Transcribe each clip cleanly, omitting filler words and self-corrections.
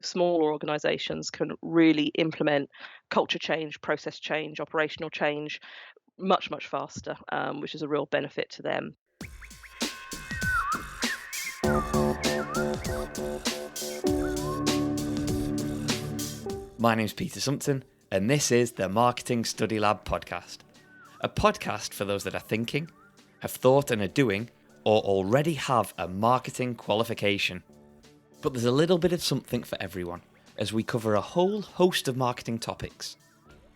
smaller organizations can really implement culture change, process change, operational change much, much faster, which is a real benefit to them. My name's Peter Sumpton, and this is the Marketing Study Lab podcast. A podcast for those that are thinking, have thought and are doing, or already have a marketing qualification. But there's a little bit of something for everyone, as we cover a whole host of marketing topics.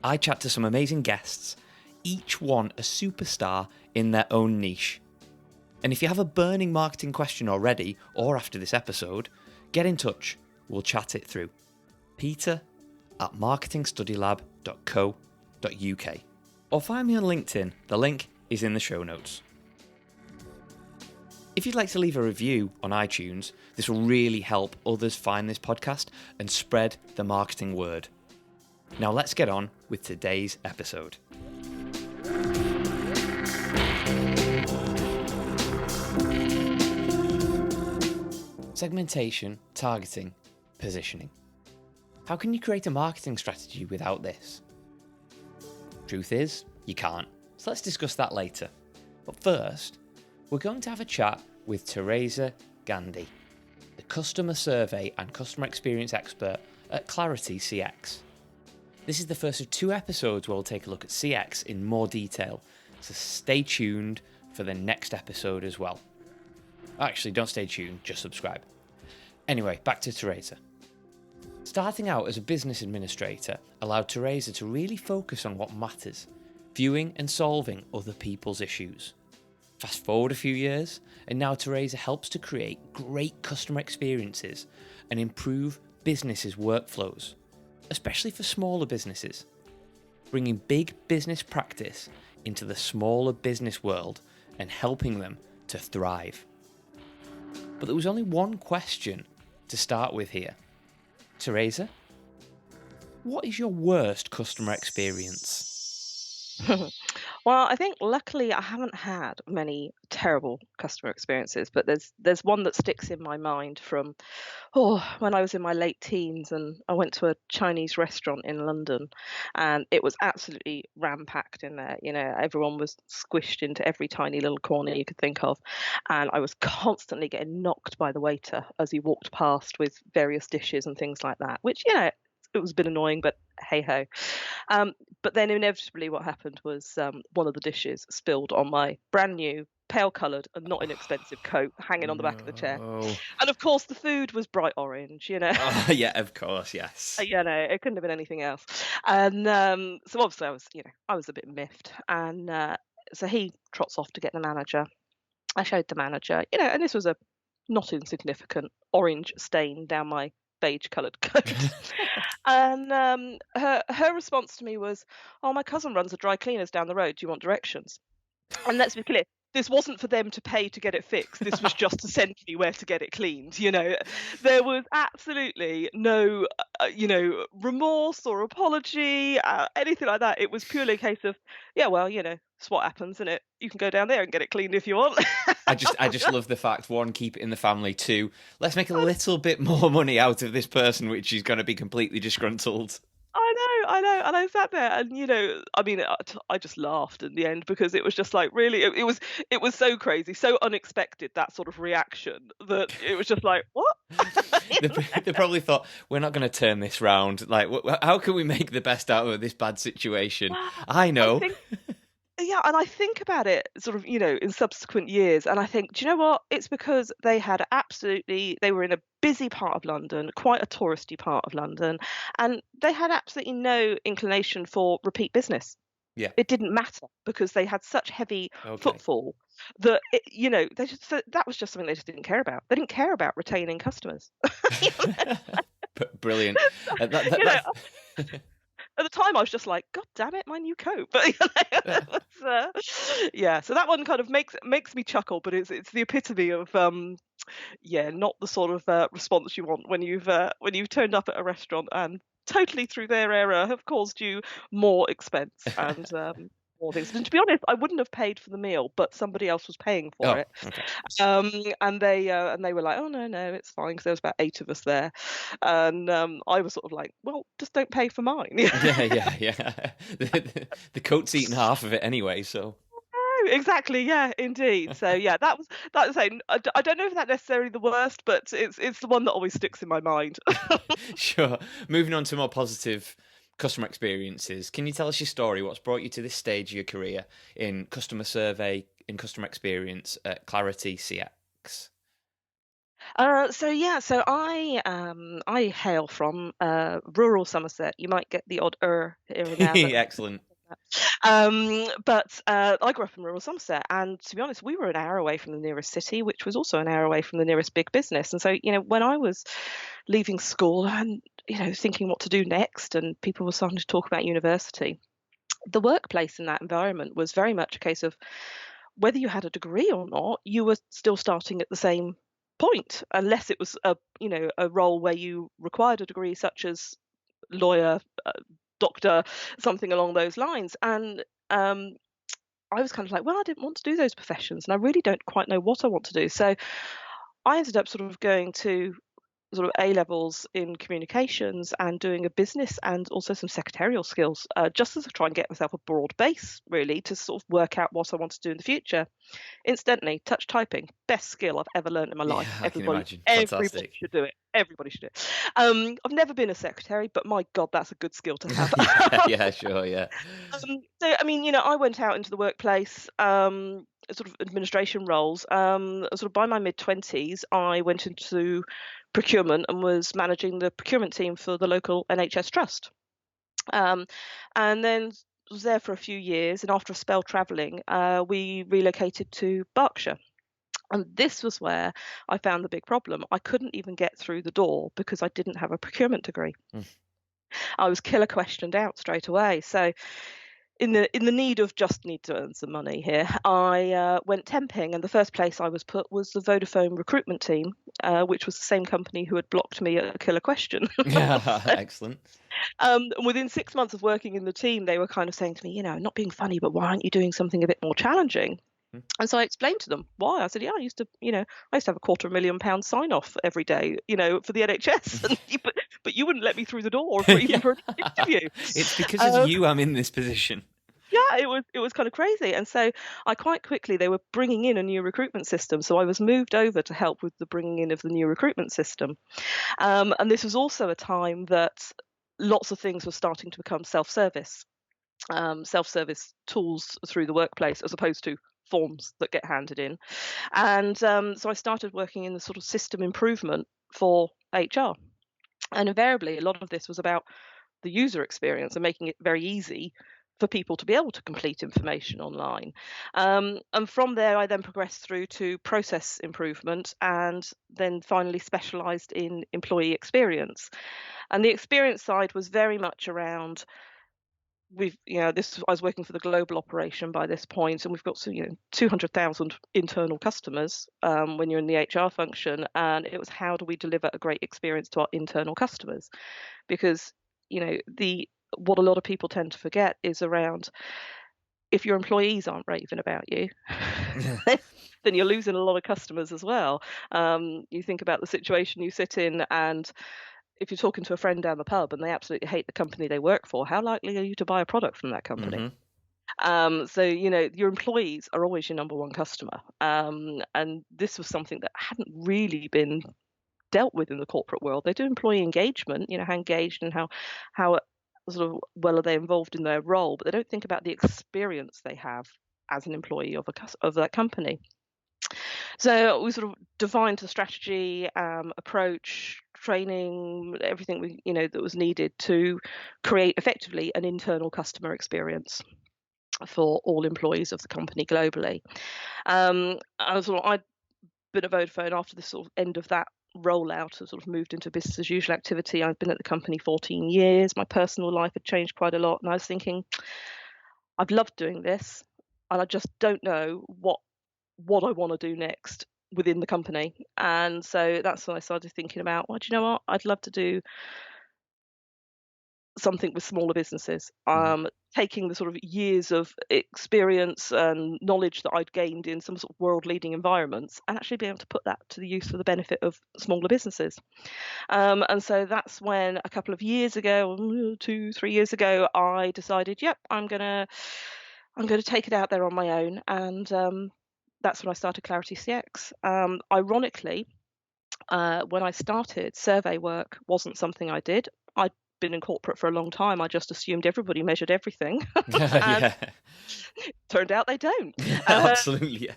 I chat to some amazing guests, each one a superstar in their own niche. And if you have a burning marketing question already, or after this episode, get in touch, we'll chat it through. peter@marketingstudylab.co.uk, or find me on LinkedIn, the link is in the show notes. If you'd like to leave a review on iTunes, this will really help others find this podcast and spread the marketing word. Now let's get on with today's episode. Segmentation, targeting, positioning. How can you create a marketing strategy without this? Truth is, you can't. So let's discuss that later. But first, we're going to have a chat with Teresa Gandy, the customer survey and customer experience expert at Clarity CX. This is the first of 2 episodes where we'll take a look at CX in more detail, so stay tuned for the next episode as well. Actually, don't stay tuned, just subscribe. Anyway, back to Teresa. Starting out as a business administrator allowed Teresa to really focus on what matters, viewing and solving other people's issues. Fast forward a few years, and now Teresa helps to create great customer experiences and improve businesses' workflows, especially for smaller businesses, bringing big business practice into the smaller business world and helping them to thrive. But there was only one question to start with here. Teresa, what is your worst customer experience? Well, I think luckily I haven't had many terrible customer experiences, but there's one that sticks in my mind from when I was in my late teens and I went to a Chinese restaurant in London, and it was absolutely ram-packed in there. You know, everyone was squished into every tiny little corner you could think of, and I was constantly getting knocked by the waiter as he walked past with various dishes and things like that, which, you know, it was a bit annoying, but hey ho. But then inevitably what happened was one of the dishes spilled on my brand new, pale coloured and not inexpensive coat hanging on the back of the chair. And of course the food was bright orange, you know. Oh, yeah, of course, yes. You know, it couldn't have been anything else. And so obviously I was a bit miffed. And so he trots off to get the manager. I showed the manager, you know, and this was a not insignificant orange stain down my beige coloured coat. And her response to me was, "Oh, my cousin runs a dry cleaners down the road. Do you want directions?" And let's be clear, this wasn't for them to pay to get it fixed. This was just to send me where to get it cleaned. You know, there was absolutely no, remorse or apology, anything like that. It was purely a case of, yeah, well, you know, it's what happens, isn't it? You can go down there and get it cleaned if you want. I just love the fact, 1, keep it in the family, 2, let's make a little bit more money out of this person, which is going to be completely disgruntled. I know, and I sat there, and you know, I mean, I just laughed in the end because it was just like really, it was so crazy, so unexpected, that sort of reaction, that it was just like, what? They probably thought, we're not going to turn this round. Like, how can we make the best out of this bad situation? I know. Yeah, and I think about it sort of, you know, in subsequent years, and I think, do you know what? It's because they were in a busy part of London, quite a touristy part of London, and they had absolutely no inclination for repeat business. Yeah. It didn't matter because they had such heavy footfall that, that was just something they just didn't care about. They didn't care about retaining customers. Brilliant. At the time, I was just like, God damn it, my new coat. But you know, so that one kind of makes me chuckle, but it's the epitome of not the sort of response you want when you've turned up at a restaurant and totally through their error have caused you more expense. And more things. And to be honest, I wouldn't have paid for the meal, but somebody else was paying for Oh, it. okay. And they were like, "Oh, no, no, it's fine," because there was about 8 of us there. And, I was sort of like, "Well, just don't pay for mine." Yeah, yeah, yeah. The coat's eating half of it anyway, so Oh, exactly, yeah, indeed. So, yeah, that was saying I don't know if that's necessarily the worst, but it's the one that always sticks in my mind. sure. Moving on to more positive customer experiences. Can you tell us your story? What's brought you to this stage of your career in customer survey, in customer experience at Clarity CX? So I hail from rural Somerset. You might get the odd here and there, but Excellent. I grew up in rural Somerset, and to be honest, we were an hour away from the nearest city, which was also an hour away from the nearest big business. And so, when I was leaving school and thinking what to do next, and people were starting to talk about university, the workplace in that environment was very much a case of whether you had a degree or not, you were still starting at the same point, unless it was a role where you required a degree, such as lawyer, doctor, something along those lines. And I was kind of like, well, I didn't want to do those professions, and I really don't quite know what I want to do. So I ended up sort of going to sort of A levels in communications and doing a business and also some secretarial skills, just to try and get myself a broad base, really, to sort of work out what I want to do in the future. Incidentally, touch typing, best skill I've ever learned in my Yeah, life. I can imagine. Everybody Fantastic. should do it. Everybody should do it. I've never been a secretary, but my God, that's a good skill to have. Yeah, yeah, sure, yeah. So, I mean, I went out into the workplace, sort of administration roles. Sort of by my mid-20s, I went into procurement and was managing the procurement team for the local NHS trust. Um, and then was there for a few years. And after a spell traveling, we relocated to Berkshire. And this was where I found the big problem. I couldn't even get through the door because I didn't have a procurement degree. Mm. I was killer questioned out straight away. So in the need to earn some money here, I went temping, and the first place I was put was the Vodafone recruitment team, which was the same company who had blocked me at a killer question. Yeah, excellent. And within 6 months of working in the team, they were kind of saying to me, not being funny, but why aren't you doing something a bit more challenging? Mm. And so I explained to them why. I said, yeah, I used to have a £250,000 sign off every day, for the NHS, but you wouldn't let me through the door for Yeah. even for an interview. It's because of Um, you I'm in this position. yeah, it was kind of crazy. And so I quite quickly, they were bringing in a new recruitment system, so I was moved over to help with the bringing in of the new recruitment system. And this was also a time that lots of things were starting to become self-service tools through the workplace, as opposed to forms that get handed in. And so I started working in the sort of system improvement for HR. And invariably, a lot of this was about the user experience and making it very easy for people to be able to complete information online. And from there, I then progressed through to process improvement, and then finally specialized in employee experience. And the experience side was very much around, I was working for the global operation by this point, and we've got 200,000 internal customers when you're in the HR function, and it was, how do we deliver a great experience to our internal customers? Because the what a lot of people tend to forget is around, if your employees aren't raving about you, then you're losing a lot of customers as well. You think about the situation you sit in, and if you're talking to a friend down the pub and they absolutely hate the company they work for, how likely are you to buy a product from that company? Hmm. So your employees are always your number one customer, and this was something that hadn't really been dealt with in the corporate world. They do employee engagement, how engaged and how sort of well are they involved in their role, but they don't think about the experience they have as an employee of that company. So we sort of defined the strategy, approach, training, everything that was needed to create effectively an internal customer experience for all employees of the company globally. I'd been at Vodafone after the sort of end of that rollout and sort of moved into business as usual activity. I've been at the company 14 years. My personal life had changed quite a lot, and I was thinking, I've loved doing this, and I just don't know what I want to do next within the company. And so that's when I started thinking about, well, do you know what? I'd love to do something with smaller businesses. Hmm. taking the sort of years of experience and knowledge that I'd gained in some sort of world-leading environments, and actually being able to put that to the use for the benefit of smaller businesses. And so that's when a couple of years ago, 2, 3 years ago, I decided, yep, I'm gonna take it out there on my own, and that's when I started Clarity CX. Ironically, when I started, survey work wasn't something I did. I'd been in corporate for a long time. I just assumed everybody measured everything, and Yeah. turned out they don't. Uh, Absolutely. Yeah.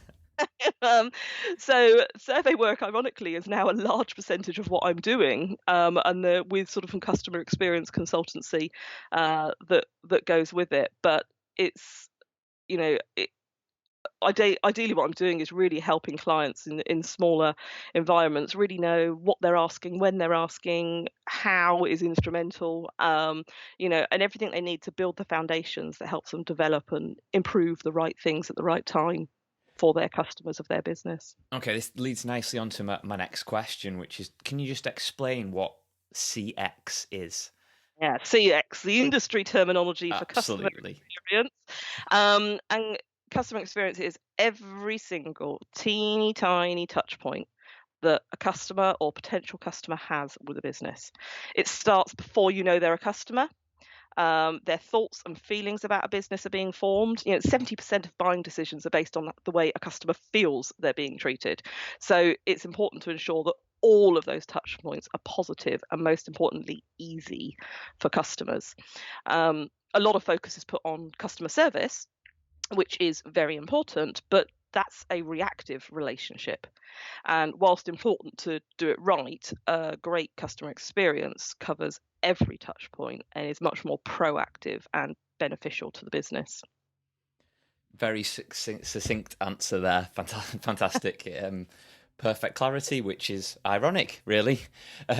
um, so survey work, ironically, is now a large percentage of what I'm doing, and with sort of some customer experience consultancy that goes with it. But it's you know it, ideally what I'm doing is really helping clients in smaller environments really know what they're asking, when they're asking, how is instrumental, and everything they need to build the foundations that helps them develop and improve the right things at the right time for their customers of their business. Okay, this leads nicely on to my next question, which is, can you just explain what CX is? Yeah, CX, the industry terminology for customer Absolutely. experience. And customer experience is every single teeny tiny touch point that a customer or potential customer has with a business. It starts before you know they're a customer. Their thoughts and feelings about a business are being formed. 70% of buying decisions are based on the way a customer feels they're being treated. So it's important to ensure that all of those touch points are positive and, most importantly, easy for customers. A lot of focus is put on customer service, which is very important, but that's a reactive relationship. And whilst important to do it right, a great customer experience covers every touch point and is much more proactive and beneficial to the business. Very succinct answer there. Fantastic. Perfect clarity, which is ironic, really,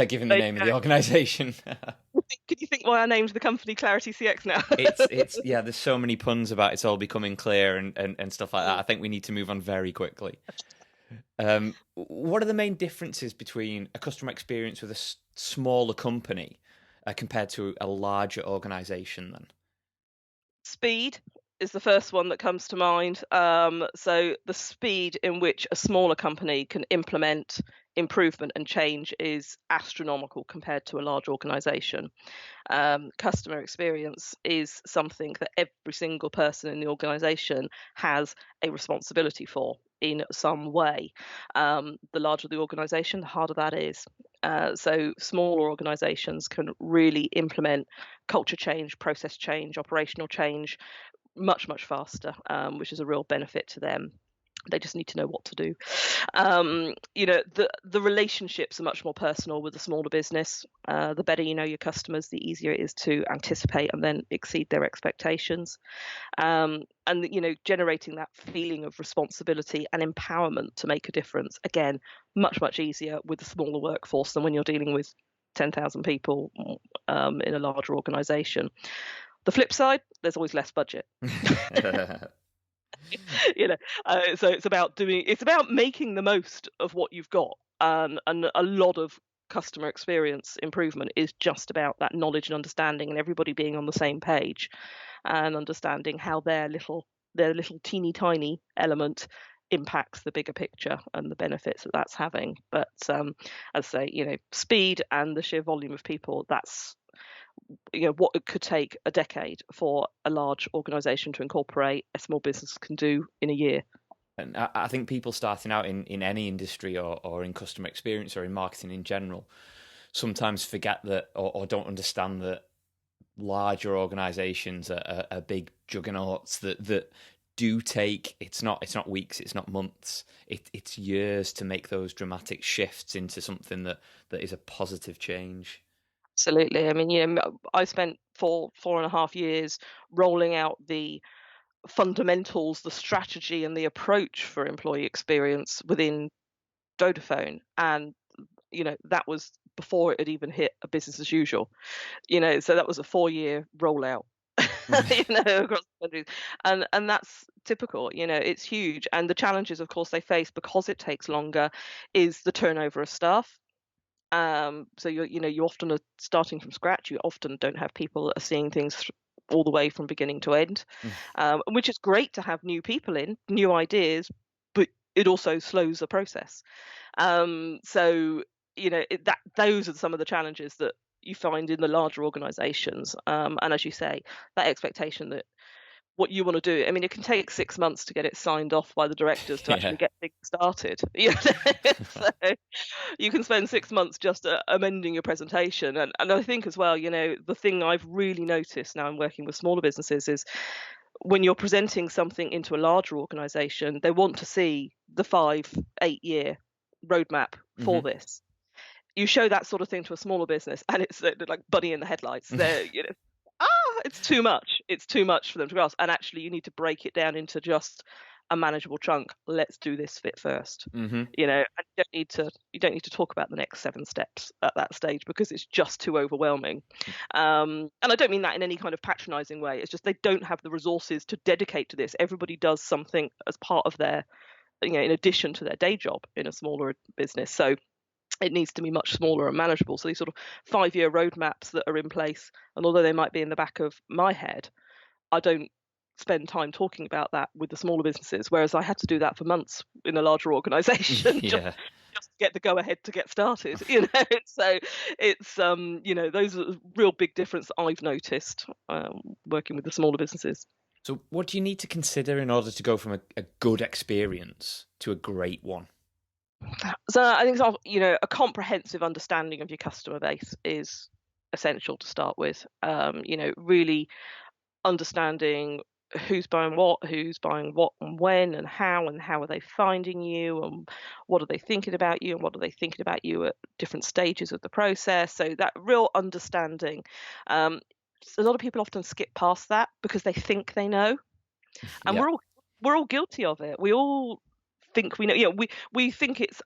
given the So, name of the organisation. can you think why I named the company Clarity CX now? It's yeah. There's so many puns about it's all becoming clear and stuff like that. I think we need to move on very quickly. What are the main differences between a customer experience with a smaller company compared to a larger organisation? Then Speed is the first one that comes to mind. So the speed in which a smaller company can implement improvement and change is astronomical compared to a large organization. Customer experience is something that every single person in the organization has a responsibility for in some way. The larger the organization, the harder that is. So smaller organizations can really implement culture change, process change, operational change much, much faster, which is a real benefit to them. They just need to know what to do. The relationships are much more personal with a smaller business. The better you know your customers, the easier it is to anticipate and then exceed their expectations. And generating that feeling of responsibility and empowerment to make a difference, again, much, much easier with a smaller workforce than when you're dealing with 10,000 people in a larger organization. The flip side, there's always less budget. you know so it's about making the most of what you've got, and a lot of customer experience improvement is just about that knowledge and understanding, and everybody being on the same page and understanding how their little teeny tiny element impacts the bigger picture and the benefits that that's having. But as I say, speed and the sheer volume of people, that's what it could take a decade for a large organization to incorporate, a small business can do in a year. And I think people starting out in any industry or in customer experience or in marketing in general sometimes forget that or don't understand that larger organizations are big juggernauts that do take it's not weeks, it's not months, it's years to make those dramatic shifts into something that is a positive change. Absolutely. I mean, I spent 4.5 years rolling out the fundamentals, the strategy, and the approach for employee experience within Vodafone, and that was before it had even hit a business as usual. So that was a 4-year rollout. Across the countries, and that's typical. It's huge, and the challenges, of course, they face because it takes longer, is the turnover of staff. So you often are starting from scratch. You often don't have people that are seeing things all the way from beginning to end, which is great to have new people in, new ideas, but it also slows the process. So that those are some of the challenges that you find in the larger organisations. And as you say, that expectation that what you want to do. I mean, it can take 6 months to get it signed off by the directors to Yeah. actually get things started. So you can spend 6 months just amending your presentation. And I think as well, the thing I've really noticed now I'm working with smaller businesses is when you're presenting something into a larger organisation, they want to see the 5-8 year roadmap for Hmm. this. You show that sort of thing to a smaller business, and it's they're like bunny in the headlights. It's too much. It's too much for them to grasp. And actually, you need to break it down into just a manageable chunk. Let's do this bit first. Hmm. And you don't need to talk about the next 7 steps at that stage because it's just too overwhelming. And I don't mean that in any kind of patronizing way. It's just they don't have the resources to dedicate to this. Everybody does something as part of their, in addition to their day job in a smaller business. So it needs to be much smaller and manageable. So these sort of 5-year roadmaps that are in place, and although they might be in the back of my head, I don't spend time talking about that with the smaller businesses, whereas I had to do that for months in a larger organization just Yeah. to get the go ahead to get started. So it's those are real big difference I've noticed working with the smaller businesses. So, what do you need to consider in order to go from a good experience to a great one? So I think a comprehensive understanding of your customer base is essential to start with. Really understanding who's buying what and when and how are they finding you, and what are they thinking about you, and what are they thinking about you at different stages of the process. So that real understanding. A lot of people often skip past that because they think they know, and Yeah. we're all guilty of it. We all think we know. We think it's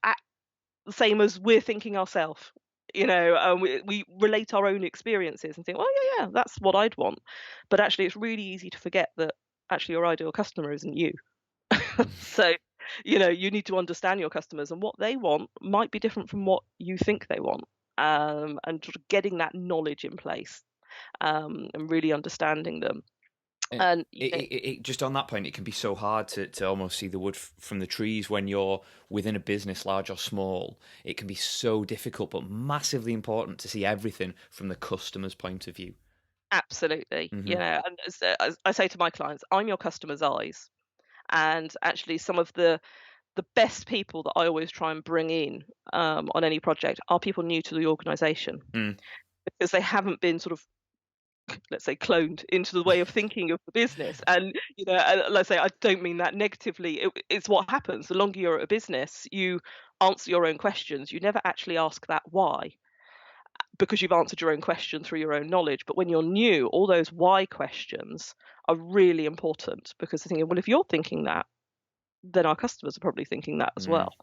the same as we're thinking ourselves. We relate our own experiences and think, well, yeah, that's what I'd want. But actually, it's really easy to forget that actually your ideal customer isn't you. So, you need to understand your customers, and what they want might be different from what you think they want. And sort of getting that knowledge in place, and really understanding them. And And just on that point, it can be so hard to almost see the wood from the trees when you're within a business, large or small. It can be so difficult, but massively important to see everything from the customer's point of view. absolutely, Hmm. and as I say to my clients, I'm your customer's eyes. And actually, some of the best people that I always try and bring in on any project are people new to the organisation, Mm. because they haven't been sort of, let's say, cloned into the way of thinking of the business. And let's say, I don't mean that negatively. It's what happens. The longer you're at a business, you answer your own questions. You never actually ask that why, because you've answered your own question through your own knowledge. But when you're new, all those why questions are really important, because they're thinking, well, if you're thinking that, then our customers are probably thinking that as Mm. well.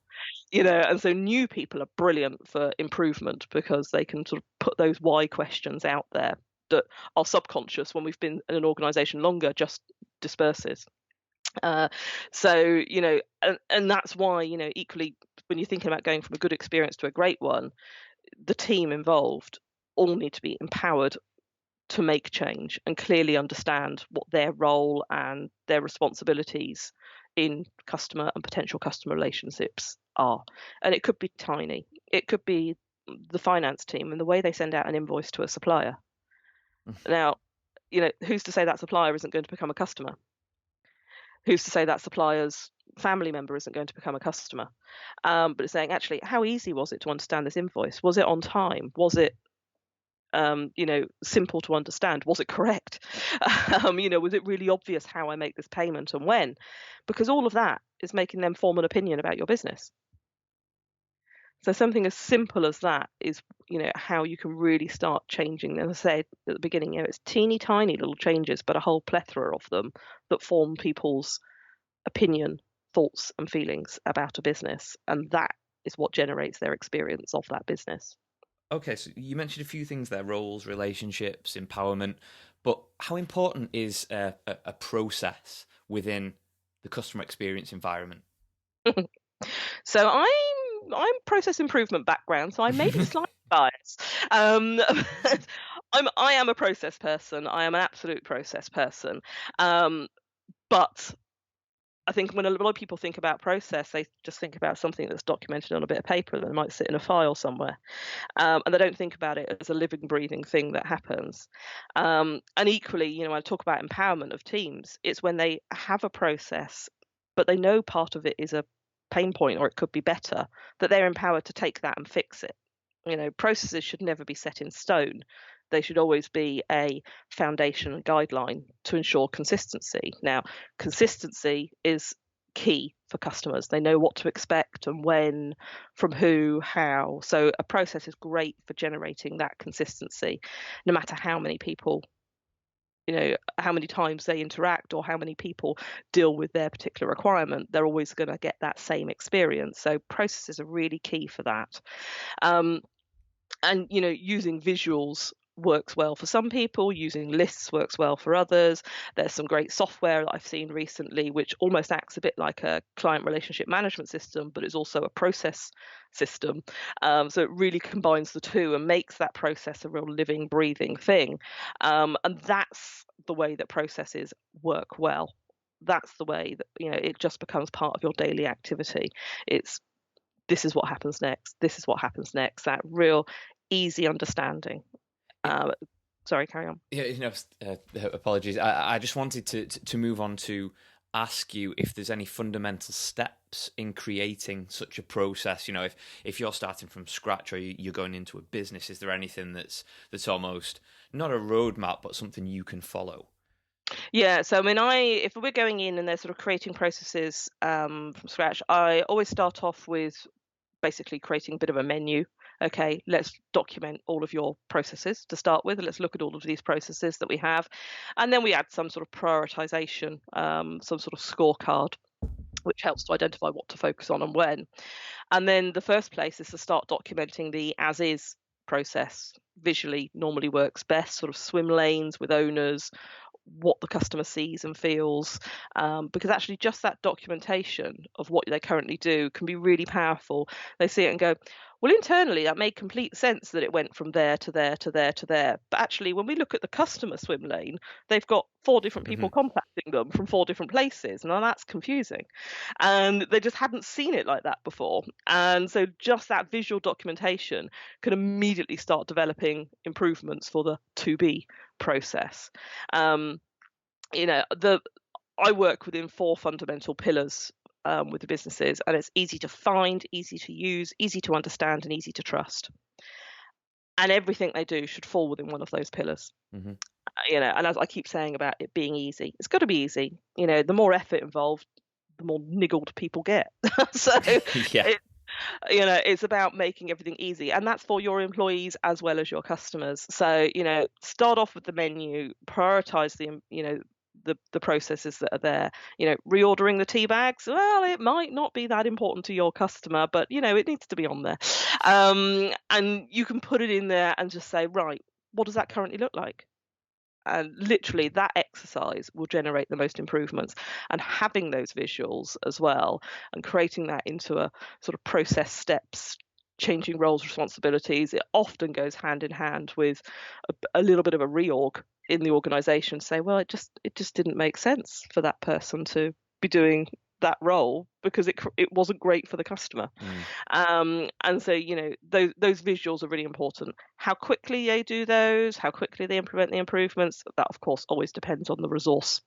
And so new people are brilliant for improvement because they can sort of put those why questions out there that our subconscious, when we've been in an organization longer, just disperses. uh, and that's why, equally, when you're thinking about going from a good experience to a great one, the team involved all need to be empowered to make change and clearly understand what their role and their responsibilities in customer and potential customer relationships are. And it could be tiny. It could be the finance team and the way they send out an invoice to a supplier. Now, who's to say that supplier isn't going to become a customer? Who's to say that supplier's family member isn't going to become a customer? But it's saying, actually, how easy was it to understand this invoice? Was it on time? Was it simple to understand? Was it correct? Was it really obvious how I make this payment and when? Because all of that is making them form an opinion about your business. So something as simple as that is, how you can really start changing. As I said at the beginning, it's teeny tiny little changes, but a whole plethora of them that form people's opinion, thoughts, and feelings about a business, and that is what generates their experience of that business. Okay, so you mentioned a few things there: roles, relationships, empowerment. But how important is a process within the customer experience environment? So I'm process improvement background, so I may be slightly biased. I am a process person. I am an absolute process person. But I think when a lot of people think about process, they just think about something that's documented on a bit of paper that might sit in a file somewhere, and they don't think about it as a living, breathing thing that happens. And equally, when I talk about empowerment of teams, it's when they have a process, but they know part of it is a pain point or it could be better, that they're empowered to take that and fix it. Processes should never be set in stone. They should always be a foundation and guideline to ensure consistency. Now, consistency is key for customers. They know what to expect and when, from who, how. So a process is great for generating that consistency, no matter how many people, how many times they interact or how many people deal with their particular requirement. They're always going to get that same experience. So processes are really key for that. And using visuals works well for some people, using lists works well for others. There's some great software that I've seen recently which almost acts a bit like a client relationship management system, but it's also a process system. So it really combines the two and makes that process a real living, breathing thing. And that's the way that processes work well. That's the way that it just becomes part of your daily activity. It's this is what happens next, this is what happens next, that real easy understanding. Sorry, carry on. Yeah, apologies. I just wanted to move on to ask you if there's any fundamental steps in creating such a process. If you're starting from scratch or you're going into a business, is there anything that's almost not a roadmap, but something you can follow? Yeah, so I mean, if we're going in and they're sort of creating processes from scratch, I always start off with basically creating a bit of a menu. Okay, let's document all of your processes to start with. Let's look at all of these processes that we have. And then we add some sort of prioritization, some sort of scorecard, which helps to identify what to focus on and when. And then the first place is to start documenting the as is process. Visually normally works best, sort of swim lanes with owners, what the customer sees and feels, because actually just that documentation of what they currently do can be really powerful. They see it and go, well, internally that made complete sense that it went from there to there to there to there, but actually when we look at the customer swim lane, they've got 4 different people contacting them from 4 different places. Now that's confusing, and they just hadn't seen it like that before. And so just that visual documentation can immediately start developing improvements for the to be process. I work within 4 fundamental pillars with the businesses, and it's easy to find, easy to use, easy to understand, and easy to trust. And everything they do should fall within one of those pillars. And as I keep saying about it being easy, it's got to be easy. The more effort involved, the more niggled people get. So Yeah. it's about making everything easy, and that's for your employees as well as your customers. So start off with the menu, prioritize the processes that are there. Reordering the tea bags, well, it might not be that important to your customer, but it needs to be on there. And you can put it in there and just say, right, what does that currently look like? And literally that exercise will generate the most improvements. And having those visuals as well and creating that into a sort of process steps, changing roles, responsibilities, it often goes hand in hand with a little bit of a reorg in the organization. Say, well, it just didn't make sense for that person to be doing that role because it wasn't great for the customer. And so those visuals are really important. How quickly they do those, how quickly they implement the improvements, that of course always depends on the resource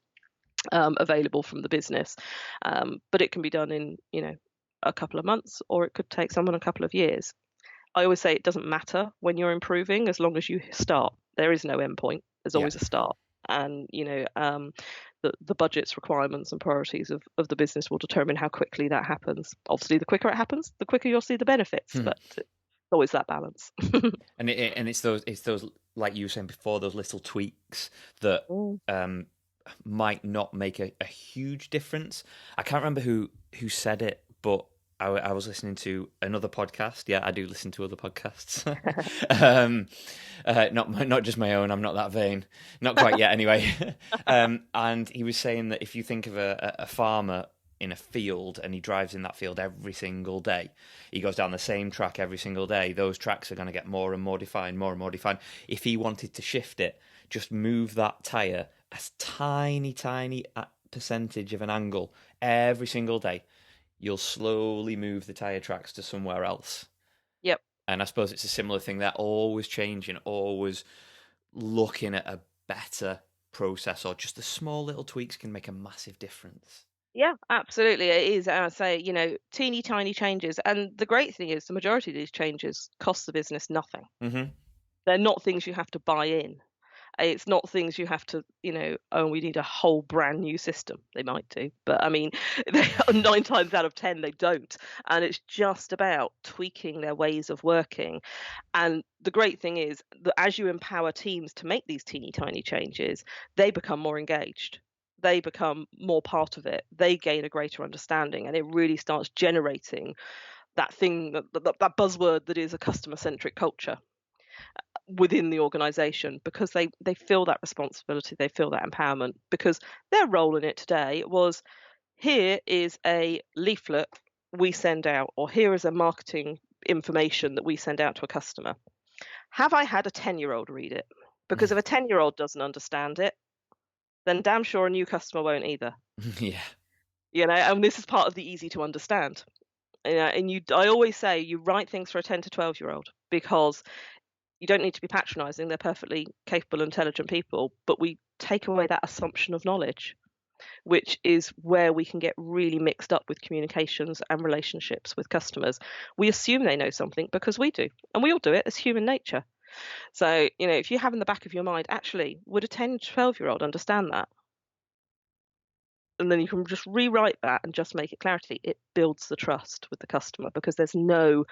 available from the business, but it can be done in a couple of months, or it could take someone a couple of years. I always say it doesn't matter when you're improving as long as you start. There is no end point, there's always a start. And the budgets, requirements and priorities of the business will determine how quickly that happens. Obviously the quicker it happens, the quicker you'll see the benefits, but it's always that balance. And it's those like you were saying before, those little tweaks that might not make a huge difference. I can't remember who said it, but I was listening to another podcast. Yeah, I do listen to other podcasts. Not just my own. I'm not that vain. Not quite yet, anyway. And he was saying that if you think of a farmer in a field and he drives in that field every single day, he goes down the same track every single day, those tracks are going to get more and more defined, more and more defined. If he wanted to shift it, just move that tyre a tiny percentage of an angle every single day, you'll slowly move the tyre tracks to somewhere else. Yep. And I suppose it's a similar thing. They're always changing, always looking at a better process, or just the small little tweaks can make a massive difference. Yeah, absolutely. It is. I say, teeny tiny changes. And the great thing is the majority of these changes cost the business nothing. Mm-hmm. They're not things you have to buy in. It's not things you have to, oh, we need a whole brand new system. They might do, but I mean, 9 times out of 10, they don't. And it's just about tweaking their ways of working. And the great thing is that as you empower teams to make these teeny tiny changes, they become more engaged. They become more part of it. They gain a greater understanding, and it really starts generating that thing, that buzzword that is a customer-centric culture within the organization, because they feel that responsibility, they feel that empowerment, because their role in it today was, here is a leaflet we send out, or here is a marketing information that we send out to a customer. Have I had a 10-year-old read it? Because if a 10-year-old doesn't understand it, then damn sure a new customer won't either. Yeah. And this is part of the easy to understand. And I always say you write things for a 10 to 12-year-old, because you don't need to be patronizing. They're perfectly capable, intelligent people, but we take away that assumption of knowledge, which is where we can get really mixed up with communications and relationships with customers. We assume they know something because we do, and we all do it as human nature. So, if you have in the back of your mind, actually, would a 10, 12-year-old understand that? And then you can just rewrite that and just make it clarity. It builds the trust with the customer, because there's no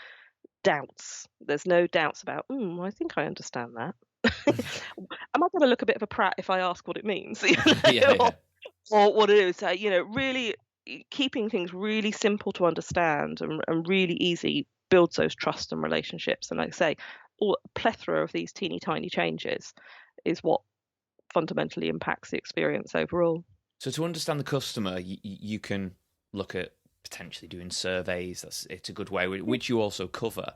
doubts. There's no doubts about, I think I understand that. Am I going to look a bit of a prat if I ask what it means? Yeah. Or what it is? Really keeping things really simple to understand and really easy builds those trust and relationships. And like I say, a plethora of these teeny tiny changes is what fundamentally impacts the experience overall. So to understand the customer, you can look at potentially doing surveys. It's a good way, which you also cover.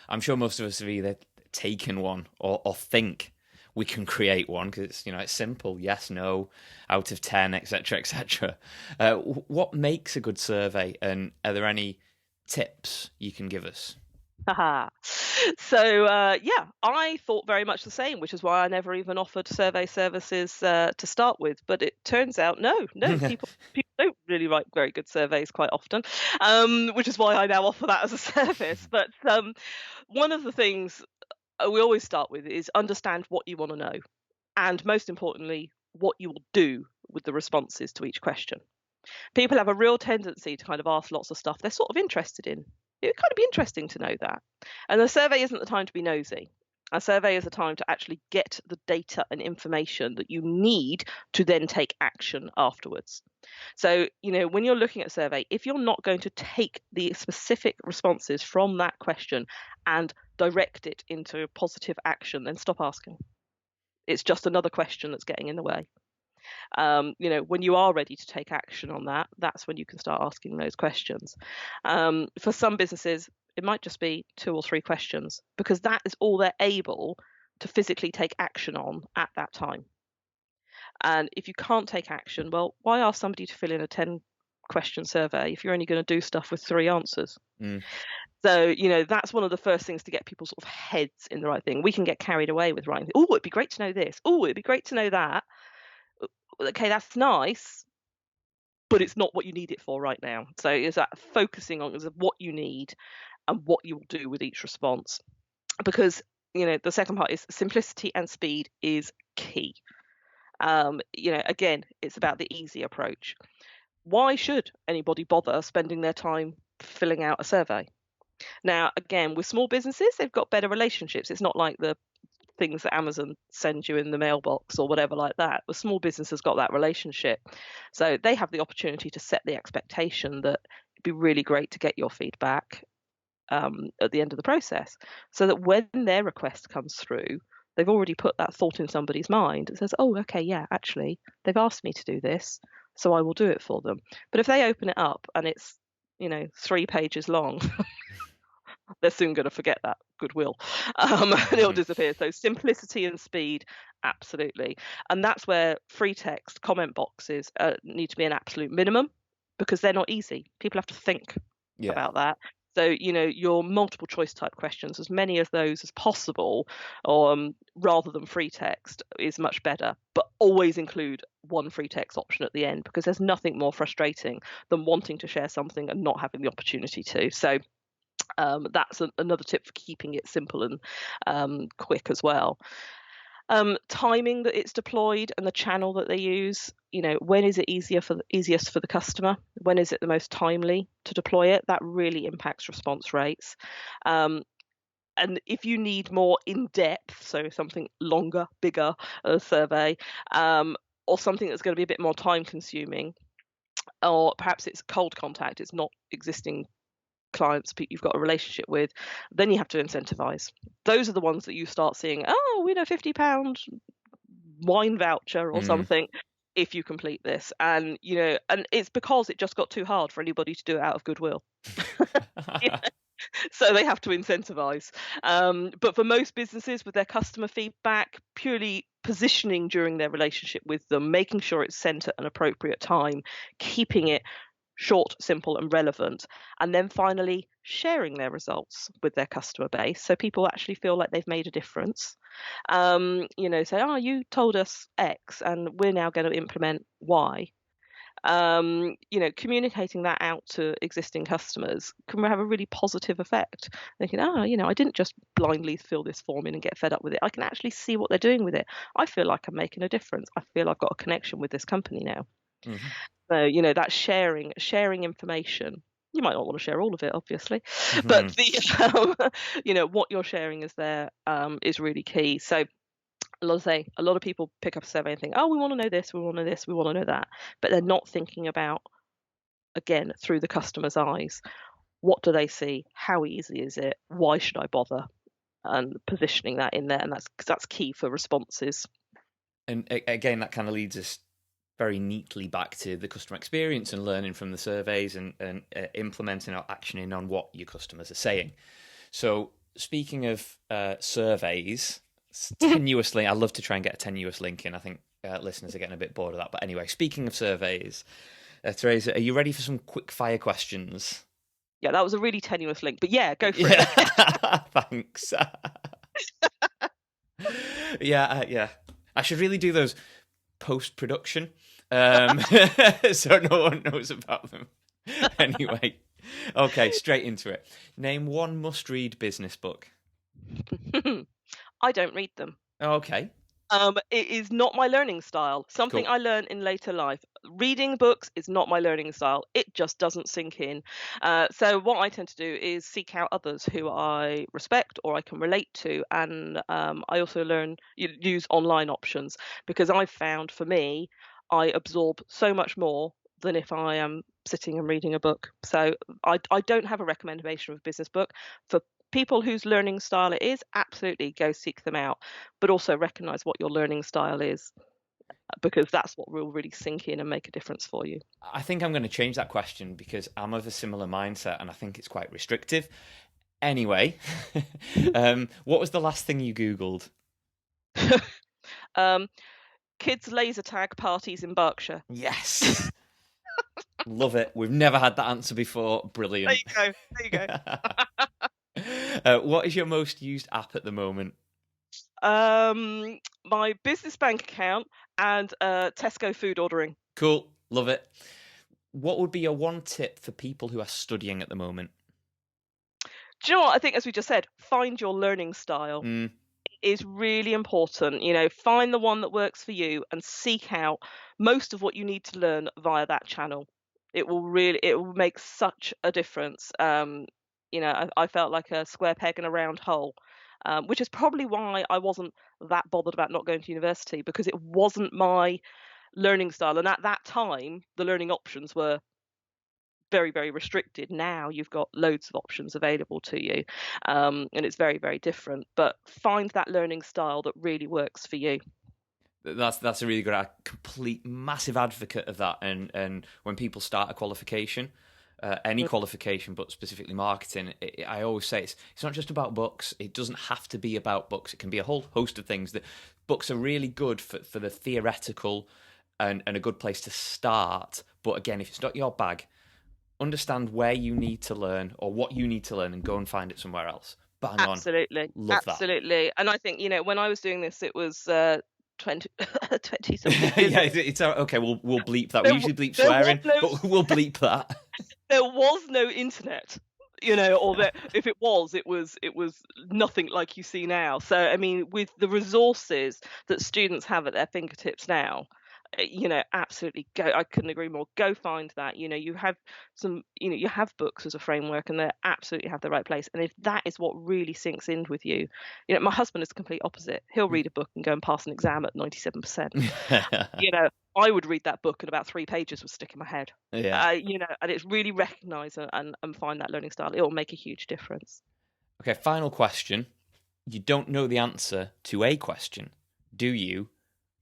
I'm sure most of us have either taken one or think we can create one, because it's simple: yes, no, out of 10, etc., etc. What makes a good survey, and are there any tips you can give us? Haha. So yeah, I thought very much the same, which is why I never even offered survey services to start with. But it turns out, no, people don't really write very good surveys quite often, which is why I now offer that as a service. But one of the things we always start with is understand what you want to know, and most importantly, what you will do with the responses to each question. People have a real tendency to kind of ask lots of stuff they're sort of interested in. It would kind of be interesting to know that. And a survey isn't the time to be nosy. A survey is a time to actually get the data and information that you need to then take action afterwards. So, when you're looking at a survey, if you're not going to take the specific responses from that question and direct it into positive action, then stop asking. It's just another question that's getting in the way. When you are ready to take action on that, that's when you can start asking those questions. For some businesses, it might just be 2 or 3 questions, because that is all they're able to physically take action on at that time. And if you can't take action, well, why ask somebody to fill in a 10-question survey if you're only going to do stuff with 3 answers? So, that's one of the first things to get people's sort of heads in the right thing. We can get carried away with writing, oh, it'd be great to know this. Oh, it'd be great to know that. Okay, that's nice, but it's not what you need it for right now. So it's that focusing on what you need and what you will do with each response. Because, the second part is simplicity and speed is key. Again, it's about the easy approach. Why should anybody bother spending their time filling out a survey? Now, again, with small businesses, they've got better relationships. It's not like the things that Amazon sends you in the mailbox or whatever like that. The small business has got that relationship. So they have the opportunity to set the expectation that it'd be really great to get your feedback at the end of the process, so that when their request comes through, they've already put that thought in somebody's mind. It says, oh, okay, yeah, actually, they've asked me to do this. so I will do it for them. But if they open it up and it's 3 pages long, they're soon going to forget that goodwill, and it'll Mhm. disappear. So simplicity and speed, absolutely. And that's where free text comment boxes need to be an absolute minimum, because they're not easy. People have to think Yeah. about that. So, your multiple choice type questions, as many of those as possible, rather than free text, is much better. But always include one free text option at the end, because there's nothing more frustrating than wanting to share something and not having the opportunity to. So that's another tip for keeping it simple and quick as well. Timing that it's deployed and the channel that they use. When is it easiest for the customer? When is it the most timely to deploy it? That really impacts response rates. And if you need more in depth, so something longer, bigger, a survey, or something that's going to be a bit more time consuming, or perhaps it's cold contact, it's not existing clients you've got a relationship with, then you have to incentivize. Those are the ones that you start seeing, oh, £50 wine voucher or Mm. something if you complete this. And and it's because it just got too hard for anybody to do it out of goodwill. So they have to incentivize. But for most businesses, with their customer feedback, purely positioning during their relationship with them, making sure it's sent at an appropriate time, keeping it short, simple, and relevant. And then finally, sharing their results with their customer base so people actually feel like they've made a difference. Say, oh, you told us X and we're now going to implement Y. Communicating that out to existing customers can have a really positive effect. Thinking, oh, I didn't just blindly fill this form in and get fed up with it. I can actually see what they're doing with it. I feel like I'm making a difference. I feel I've got a connection with this company now. Mhm. So, that sharing information. You might not want to share all of it, obviously, but Mhm. what you're sharing is really key. So, a lot of people pick up a survey and think, oh, we want to know this, we want to know this, we want to know that, but they're not thinking about, again, through the customer's eyes. What do they see? How easy is it? Why should I bother? And positioning that in there, and that's key for responses. And again, that kind of leads us very neatly back to the customer experience and learning from the surveys and implementing or actioning on what your customers are saying. So, speaking of surveys, tenuously, I love to try and get a tenuous link in. I think listeners are getting a bit bored of that. But anyway, speaking of surveys, Teresa, are you ready for some quick fire questions? Yeah, that was a really tenuous link, but yeah, go for it. Yeah, thanks. Yeah. I should really do those post production, so no one knows about them. Anyway, okay, straight into it. Name one must-read business book. I don't read them. Okay, It is not my learning style. Something cool. I learn in later life. Reading books is not my learning style. It just doesn't sink in. So what I tend to do is seek out others who I respect or I can relate to, and I also use online options, because I've found, for me, I absorb so much more than if I am sitting and reading a book. So I don't have a recommendation of a business book. For people whose learning style it is, absolutely go seek them out, but also recognize what your learning style is, because that's what will really sink in and make a difference for you. I think I'm going to change that question because I'm of a similar mindset and I think it's quite restrictive. Anyway, what was the last thing you Googled? um, Kids laser tag parties in Berkshire. Yes, love it. We've never had that answer before. There Brilliant. you go. There you go. What is your most used app at the moment? My business bank account and Tesco food ordering. Cool, love it. What would be your one tip for people who are studying at the moment? Do you know what? I think, as we just said, find your learning style Mm, is really important. Find the one that works for you and seek out most of what you need to learn via that channel. It will make such a difference. I felt like a square peg in a round hole, which is probably why I wasn't that bothered about not going to university, because it wasn't my learning style. And at that time, the learning options were very, very restricted. Now you've got loads of options available to you, and it's very, very different. But find that learning style that really works for you. That's a really good. Complete massive advocate of that. And when people start a qualification, any Mm, qualification, but specifically marketing, I always say it's not just about books. It doesn't have to be about books. It can be a whole host of things. That books are really good for the theoretical and a good place to start. But again, if it's not your bag, understand where you need to learn or what you need to learn and go and find it somewhere else. Bang on. absolutely, Love that. absolutely. And I think, when I was doing this, it was 20, 20 something years Yeah, ago. it's okay. We'll bleep that. We There, usually bleep there was swearing, no but we'll bleep that. there was no internet, or that if it was nothing like you see now. So I mean, with the resources that students have at their fingertips now, absolutely go. I couldn't agree more. Go find that. You have you have books as a framework, and they absolutely have the right place. And if that is what really sinks in with you, my husband is the complete opposite. He'll read a book and go and pass an exam at 97%. I would read that book and about 3 pages would stick in my head. Yeah. And it's really recognise and find that learning style. It will make a huge difference. Okay, final question. You don't know the answer to a question. Do you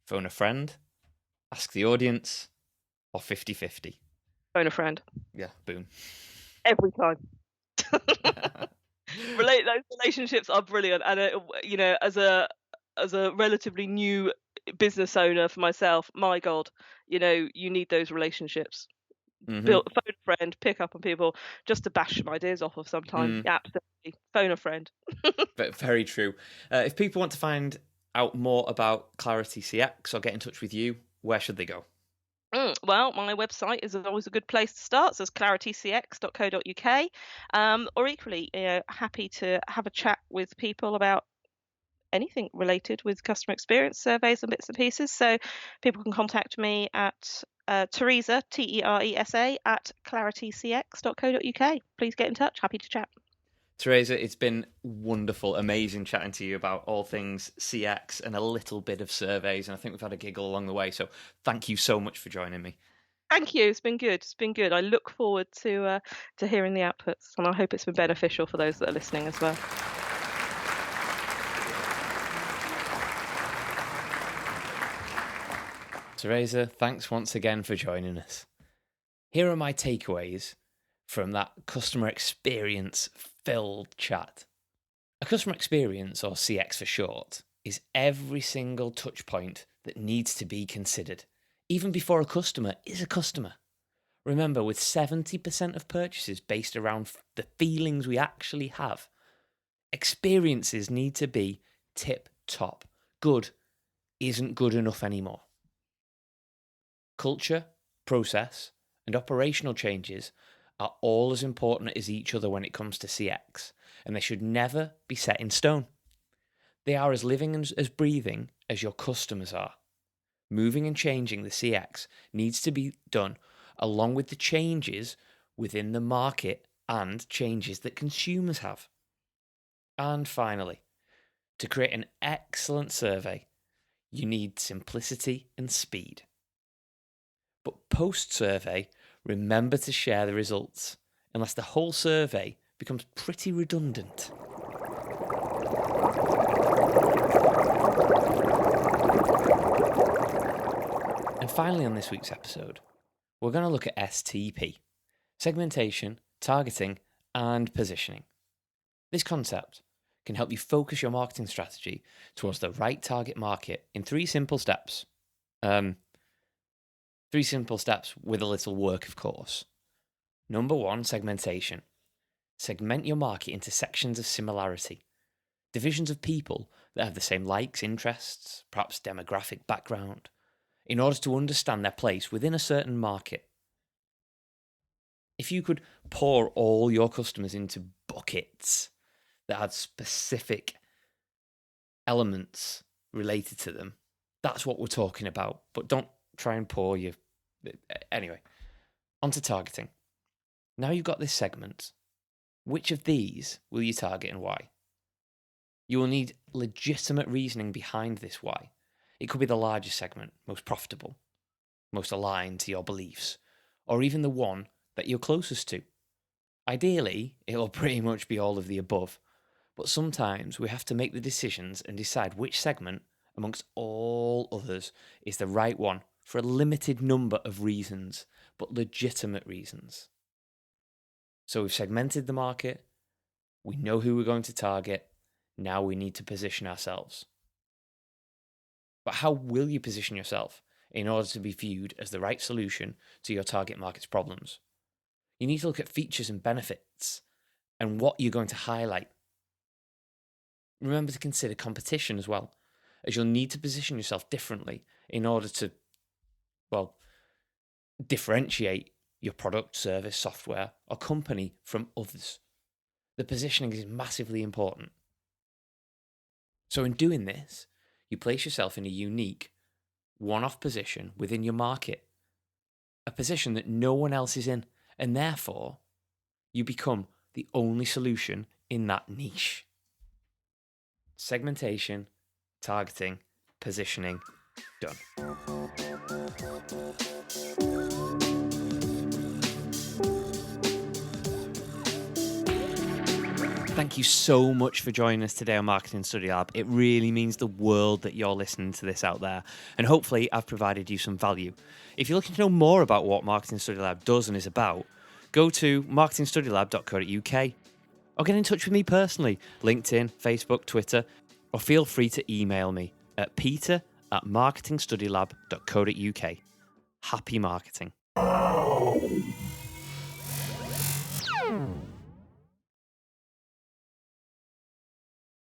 phone a friend, ask the audience, or 50-50? Phone a friend Yeah, boom. every time. Those relationships are brilliant, and as a relatively new business owner for myself, my God, you need those relationships. Mm-hmm. Build phone a friend, pick up on people just to bash some ideas off of sometimes. Mm, Yeah, absolutely. Phone a friend. but very true. If people want to find out more about Clarity CX or get in touch with you, where should they go? Well, my website is always a good place to start. So it's claritycx.co.uk. Or equally, happy to have a chat with people about anything related with customer experience surveys and bits and pieces. So people can contact me at Teresa, Teresa, at claritycx.co.uk. Please get in touch. Happy to chat. Teresa, it's been wonderful, amazing chatting to you about all things CX and a little bit of surveys. And I think we've had a giggle along the way. So thank you so much for joining me. Thank you. It's been good. It's been good. I look forward to hearing the outputs, and I hope it's been beneficial for those that are listening as well. Teresa, thanks once again for joining us. Here are my takeaways from that customer experience filled chat. A customer experience, or CX for short, is every single touch point that needs to be considered, even before a customer is a customer. Remember, with 70% of purchases based around the feelings we actually have, experiences need to be tip top. Good isn't good enough anymore. Culture, process, and operational changes are all as important as each other when it comes to CX, and they should never be set in stone. They are as living and as breathing as your customers are. Moving and changing the CX needs to be done along with the changes within the market and changes that consumers have. And finally, to create an excellent survey, you need simplicity and speed. But post-survey, remember to share the results, unless the whole survey becomes pretty redundant. And finally, on this week's episode, we're going to look at STP, segmentation, targeting, and positioning. This concept can help you focus your marketing strategy towards the right target market in 3 simple steps. 3 simple steps with a little work, of course. Number 1, segmentation. Segment your market into sections of similarity, divisions of people that have the same likes, interests, perhaps demographic background, in order to understand their place within a certain market. If you could pour all your customers into buckets that had specific elements related to them, that's what we're talking about. But don't try and pour you. Anyway, on to targeting. Now you've got this segment. Which of these will you target and why? You will need legitimate reasoning behind this why. It could be the largest segment, most profitable, most aligned to your beliefs, or even the one that you're closest to. Ideally, it'll pretty much be all of the above, but sometimes we have to make the decisions and decide which segment amongst all others, is the right one for a limited number of reasons, but legitimate reasons. So we've segmented the market, we know who we're going to target, now we need to position ourselves. But how will you position yourself in order to be viewed as the right solution to your target market's problems? You need to look at features and benefits and what you're going to highlight. Remember to consider competition as well, as you'll need to position yourself differently in order to, well, differentiate your product, service, software, or company from others. The positioning is massively important. So in doing this, you place yourself in a unique, one-off position within your market, a position that no one else is in, and therefore you become the only solution in that niche. Segmentation, targeting, positioning, done. Thank you so much for joining us today on Marketing Study Lab. It really means the world that you're listening to this out there. And hopefully I've provided you some value. If you're looking to know more about what Marketing Study Lab does and is about, go to marketingstudylab.co.uk or get in touch with me personally, LinkedIn, Facebook, Twitter, or feel free to email me at peter@marketingstudylab.co.uk. Happy marketing.